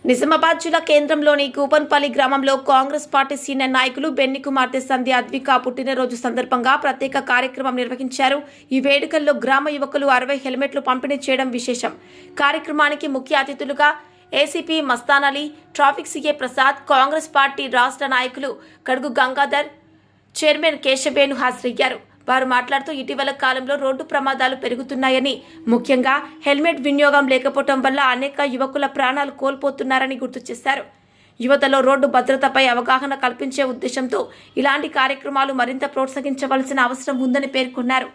నిజామాబాద్ జిల్లా కేంద్రంలోని కూపన్పల్లి గ్రామంలో కాంగ్రెస్ పార్టీ సీనియర్ నాయకులు బెన్ని కుమార్తె సంధ్య అద్విక పుట్టినరోజు సందర్భంగా ప్రత్యేక కార్యక్రమం నిర్వహించారు. ఈ వేడుకల్లో గ్రామ యువకులు 60 హెల్మెట్లు పంపిణీ చేయడం విశేషం. కార్యక్రమానికి ముఖ్య అతిథులుగా ACP Mastan Ali, traffic CA Prasad, Congress party రాష్ట్ర నాయకులు కడుగు గంగాధర్, చైర్మన్ కేశవేణు హాజరయ్యారు. వారు మాట్లాడుతూ ఇటీవల కాలంలో రోడ్డు ప్రమాదాలు పెరుగుతున్నాయని, ముఖ్యంగా హెల్మెట్ వినియోగం లేకపోవడం వల్ల అనేక యువకుల ప్రాణాలు కోల్పోతున్నారని గుర్తు చేశారు. యువతలో రోడ్డు భద్రతపై అవగాహన కల్పించే ఉద్దేశంతో ఇలాంటి కార్యక్రమాలు మరింత ప్రోత్సహించవలసిన అవసరం ఉందని పేర్కొన్నారు.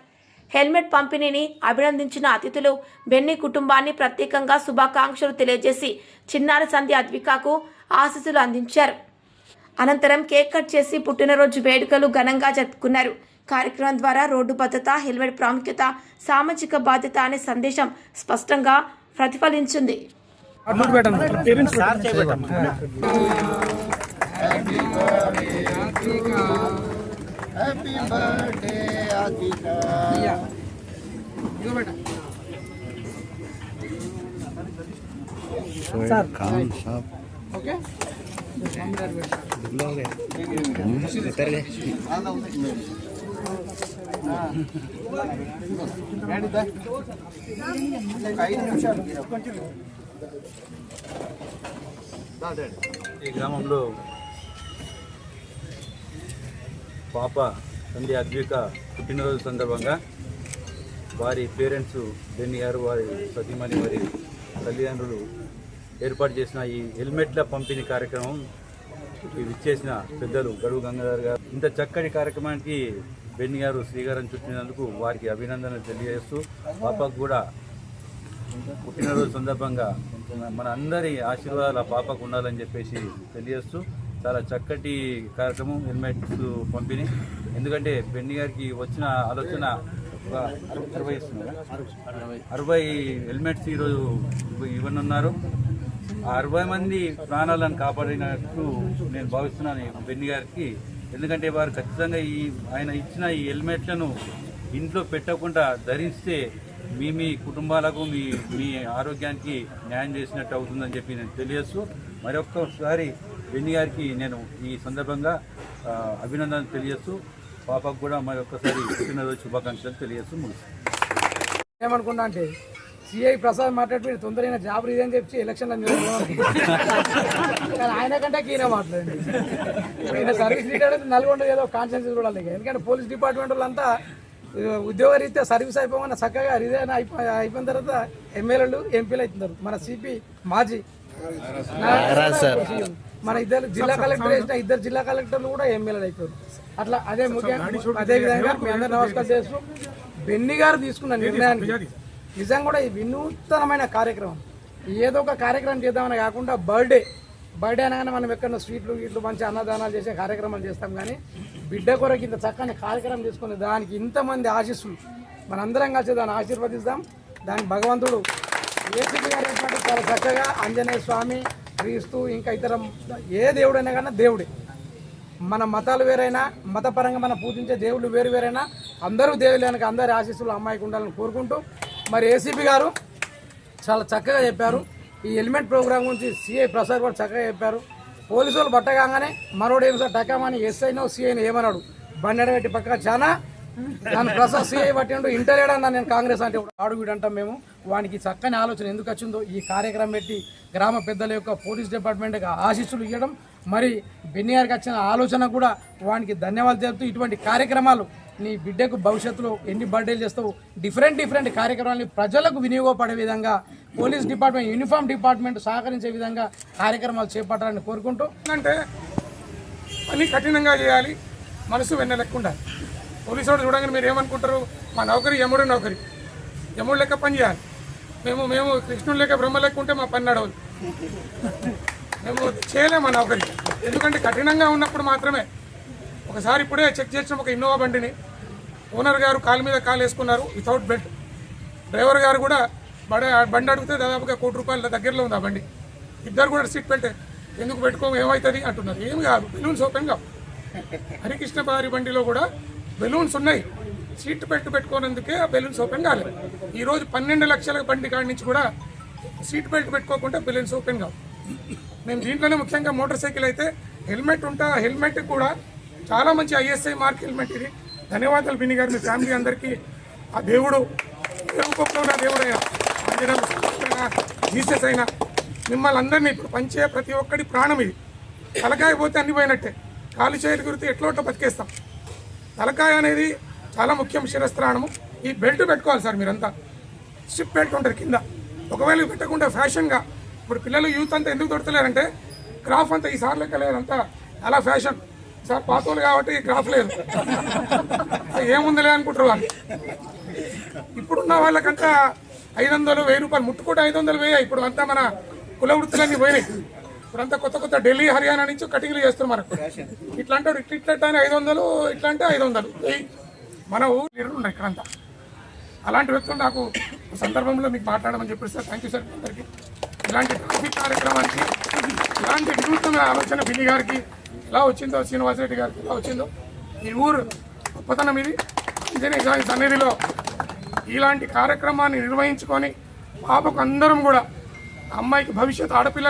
హెల్మెట్ పంపిణీని అభినందించిన అతిథులు బెన్నీ కుటుంబాన్ని ప్రత్యేకంగా శుభాకాంక్షలు తెలియజేసి చిన్నారి సంధ్య అద్వికకు ఆశీస్సులు అందించారు. అనంతరం కేక్ కట్ చేసి పుట్టినరోజు వేడుకలు ఘనంగా జరుపుకున్నారు. కార్యక్రమం ద్వారా రోడ్డు భద్రత, హెల్మెట్ ప్రాముఖ్యత, సామాజిక బాధ్యత అనే సందేశం స్పష్టంగా ప్రతిఫలించింది. ఈ గ్రామంలో పాప సంధ్య అద్విక పుట్టినరోజు సందర్భంగా వారి పేరెంట్స్ బెన్నీ గారు, వారి సతీమణి, వారి తల్లిదండ్రులు ఏర్పాటు చేసిన ఈ హెల్మెట్ల పంపిణీ కార్యక్రమం ఇచ్చేసిన పెద్దలు గడువు గంగాధర్ గారు, ఇంత చక్కటి కార్యక్రమానికి బెన్నీ గారు శ్రీకారం చుట్టినందుకు వారికి అభినందనలు తెలియజేస్తూ, పాపకు కూడా పుట్టినరోజు సందర్భంగా మన అందరి ఆశీర్వాదాలు ఆ పాపకు ఉండాలని చెప్పేసి తెలియజేస్తూ, చాలా చక్కటి కార్యక్రమం హెల్మెట్స్ పంపిణీ. ఎందుకంటే బెన్నీ గారికి వచ్చిన ఆలోచన 60 హెల్మెట్స్ ఈరోజు ఇవ్వనున్నారు. ఆ 60 మంది ప్రాణాలను కాపాడినట్టు నేను భావిస్తున్నాను బెన్నీ గారికి. ఎందుకంటే వారు ఖచ్చితంగా ఆయన ఇచ్చిన ఈ హెల్మెట్లను ఇంట్లో పెట్టకుండా ధరిస్తే మీ కుటుంబాలకు మీ ఆరోగ్యానికి న్యాయం చేసినట్టు అవుతుందని చెప్పి నేను తెలియజేస్తూ, మరొక్కసారి బెన్నీ గారికి నేను ఈ సందర్భంగా అభినందనలు తెలియజేస్తూ, పాపకు కూడా మరొక్కసారి పుట్టినరోజు శుభాకాంక్షలు తెలియజేస్తూ ముగిస్తాను. ఏమనుకున్నా అంటే సిఐ ప్రసాద్ మాట్లాడి తొందరగా జాబ్ రీజన్ చెప్పి ఎలక్షన్లో కానీ ఆయన కంటే ఈయన మాట్లాడండి. ఈయన సర్వీస్ లీడర్ నల్గొండ ఏదో కాన్షియన్స్ కూడా లేదు. ఎందుకంటే పోలీస్ డిపార్ట్మెంట్ వాళ్ళంతా ఉద్యోగ రీత్యా సర్వీస్ అయిపోగానే చక్కగా రిజైన్ అయిపోయిన తర్వాత ఎమ్మెల్యేలు, ఎంపీలు అవుతున్నారు. మన సిపి మాజీ మన ఇద్దరు జిల్లా కలెక్టర్ వేసిన 2 జిల్లా కలెక్టర్లు కూడా ఎమ్మెల్యేలు అయిపోయారు. అట్లా అదే విధంగా మీ అందరూ నమస్కారం చేస్తూ, బెన్నీ గారు తీసుకున్న నిర్ణయానికి నిజంగా కూడా ఈ వినూతనమైన కార్యక్రమం. ఏదో ఒక కార్యక్రమం చేద్దామని కాకుండా బర్త్డే అనగానే మనం ఎక్కడ స్వీట్లు మంచి అన్నదానాలు చేసే కార్యక్రమాలు చేస్తాం. కానీ బిడ్డ కొరకు ఇంత చక్కని కార్యక్రమం తీసుకుని దానికి ఇంతమంది ఆశీస్సులు మనందరం కలిసి దాన్ని ఆశీర్వదిస్తాం. దానికి భగవంతుడు ఏసీపీ గారు ఏర్పాటు చాలా చక్కగా ఆంజనేయ స్వామి, క్రీస్తు, ఇంకా ఇతర ఏ దేవుడైనా కానీ దేవుడే. మన మతాలు వేరైనా, మతపరంగా మనం పూజించే దేవుళ్ళు వేరైనా అందరూ దేవుళ్ళకి అందరి ఆశీస్సులు అమ్మాయికి ఉండాలని కోరుకుంటూ, మరి ఏసీపీ గారు చాలా చక్కగా చెప్పారు. ఈ హెల్మెట్ ప్రోగ్రాం గురించి సిఐ ప్రసాద్ కూడా చక్కగా చెప్పారు. పోలీసు వాళ్ళు బట్టగానే మరోడు ఏమి సార్ టకామని ఎస్ఐనో సిఐనో ఏమన్నాడు, బండి పెట్టి పక్క చాలా నన్ను ప్రసాద్ సిఐ పట్టిండు ఇంటర్ అన్నా నేను కాంగ్రెస్ అంటే అడుగుడు అంటాం మేము. వానికి చక్కని ఆలోచన ఎందుకు వచ్చిందో ఈ కార్యక్రమం పెట్టి గ్రామ పెద్దల యొక్క పోలీస్ డిపార్ట్మెంట్కి ఆశీస్సులు ఇవ్వడం, మరి బెన్నీ గారికి వచ్చిన ఆలోచన కూడా వానికి ధన్యవాదాలు తెలుపుతూ, ఇటువంటి కార్యక్రమాలు నీ బిడ్డకు భవిష్యత్తులో ఎన్ని బర్త్డేలు చేస్తావు, డిఫరెంట్ కార్యక్రమాలని ప్రజలకు వినియోగపడే విధంగా పోలీస్ డిపార్ట్మెంట్, యూనిఫామ్ డిపార్ట్మెంట్ సహకరించే విధంగా కార్యక్రమాలు చేపట్టాలని కోరుకుంటూ, అంటే పని కఠినంగా చేయాలి, మనసు వెన్నెలెక్కుండాలి. పోలీసు వాడు చూడగానే మీరు ఏమనుకుంటారు, మా నౌకరి యముడు లెక్క పని చేయాలి. మేము కృష్ణుడు లెక్క బ్రహ్మ లెక్క ఉంటే మా పని నడవదు. మేము చేయలేము మా నౌకరి. ఎందుకంటే కఠినంగా ఉన్నప్పుడు మాత్రమే. ఒకసారి ఇప్పుడే చెక్ చేసిన ఒక ఇన్నోవా బండిని ఓనర్ గారు కాలు మీద కాలు వేసుకున్నారు వితౌట్ బెల్ట్. డ్రైవర్ గారు కూడా బండి అడిగితే దాదాపుగా ₹1,00,00,000 దగ్గరలో ఉంది ఆ బండి. ఇద్దరు కూడా సీట్ బెల్ట్ ఎందుకు పెట్టుకోము, ఏమవుతుంది అంటున్నారు. ఏమి కాదు, బెలూన్స్ ఓపెన్ కావు. హరికృష్ణ బారి బండిలో కూడా బెలూన్స్ ఉన్నాయి. సీట్ పెట్టుకోనందుకే ఆ బెలూన్స్ ఓపెన్ కాలేదు. ఈరోజు 12 లక్షల బండి కాడి నుంచి కూడా సీట్ బెల్ట్ పెట్టుకోకుండా బెలూన్స్ ఓపెన్ కావు. మేము దీంట్లోనే ముఖ్యంగా మోటార్ సైకిల్ అయితే హెల్మెట్ కూడా చాలా మంచి ISI మార్క్ హెల్మెట్ ఇది. ధన్యవాదాలు బిన్ని గారు, మీ ఫ్యామిలీ అందరికీ. ఆ దేవుడు ఏ రూపంలో ఉన్న దేవుడైనా, ఆంజనేయ జీసస్ అయినా మిమ్మల్ని అందరినీ ఇప్పుడు పంచే ప్రతి ఒక్కటి ప్రాణం ఇది. తలకాయ పోతే అన్ని పోయినట్టే, కాలు చేతి గురితే ఎట్లోట్లో బతికేస్తాం. తలకాయ అనేది చాలా ముఖ్యం, శిరస్త్రాణము. ఈ బెల్ట్ పెట్టుకోవాలి సార్ మీరంతా. స్ట్రిప్ బెల్ట్ ఉంటుంది కింద. ఒకవేళ పెట్టకుండా ఫ్యాషన్గా ఇప్పుడు పిల్లలు యూత్ అంతా ఎందుకు దొరకలేరంటే గ్రాఫ్ అంతా ఈసారి లెక్క లేదంతా అలా ఫ్యాషన్. సార్ పాతోళ్ళు కాబట్టి గ్రాఫ్ లేదు, ఏముందిలే అనుకుంటారు వాళ్ళు. ఇప్పుడున్న వాళ్ళకంతా 500, 1000 రూపాయలు ముట్టుకుంటే 500 వేయ. ఇప్పుడు అంతా మన కుల వృత్తులన్నీ పోయినాయి. ఇప్పుడంతా కొత్త ఢిల్లీ, హర్యానా నుంచి కటింగ్లు చేస్తున్నారు మనకు. ఇట్లా అంటారు, ఇట్లా అంటే 500, ఇట్లా అంటే 500. మన ఊరు ఉన్నాయి ఇక్కడంతా. అలాంటి వ్యక్తులు నాకు సందర్భంలో మీకు మాట్లాడమని చెప్పారు సార్. థ్యాంక్ యూ సార్ అందరికీ. ఇలాంటి ట్రాఫిక్ కార్యక్రమానికి ఇలాంటి వినూత్నమైన ఆలోచన బిన్ని గారికి ఎలా వచ్చిందో, శ్రీనివాసరెడ్డి గారికి ఎలా వచ్చిందో, ఈ ఊరు గొప్పతనం ఇది. ఆంజనేయ స్వామి సన్నిధిలో ఇలాంటి కార్యక్రమాన్ని నిర్వహించుకొని పాపకు అందరం కూడా అమ్మాయికి భవిష్యత్తు ఆడపిల్లలు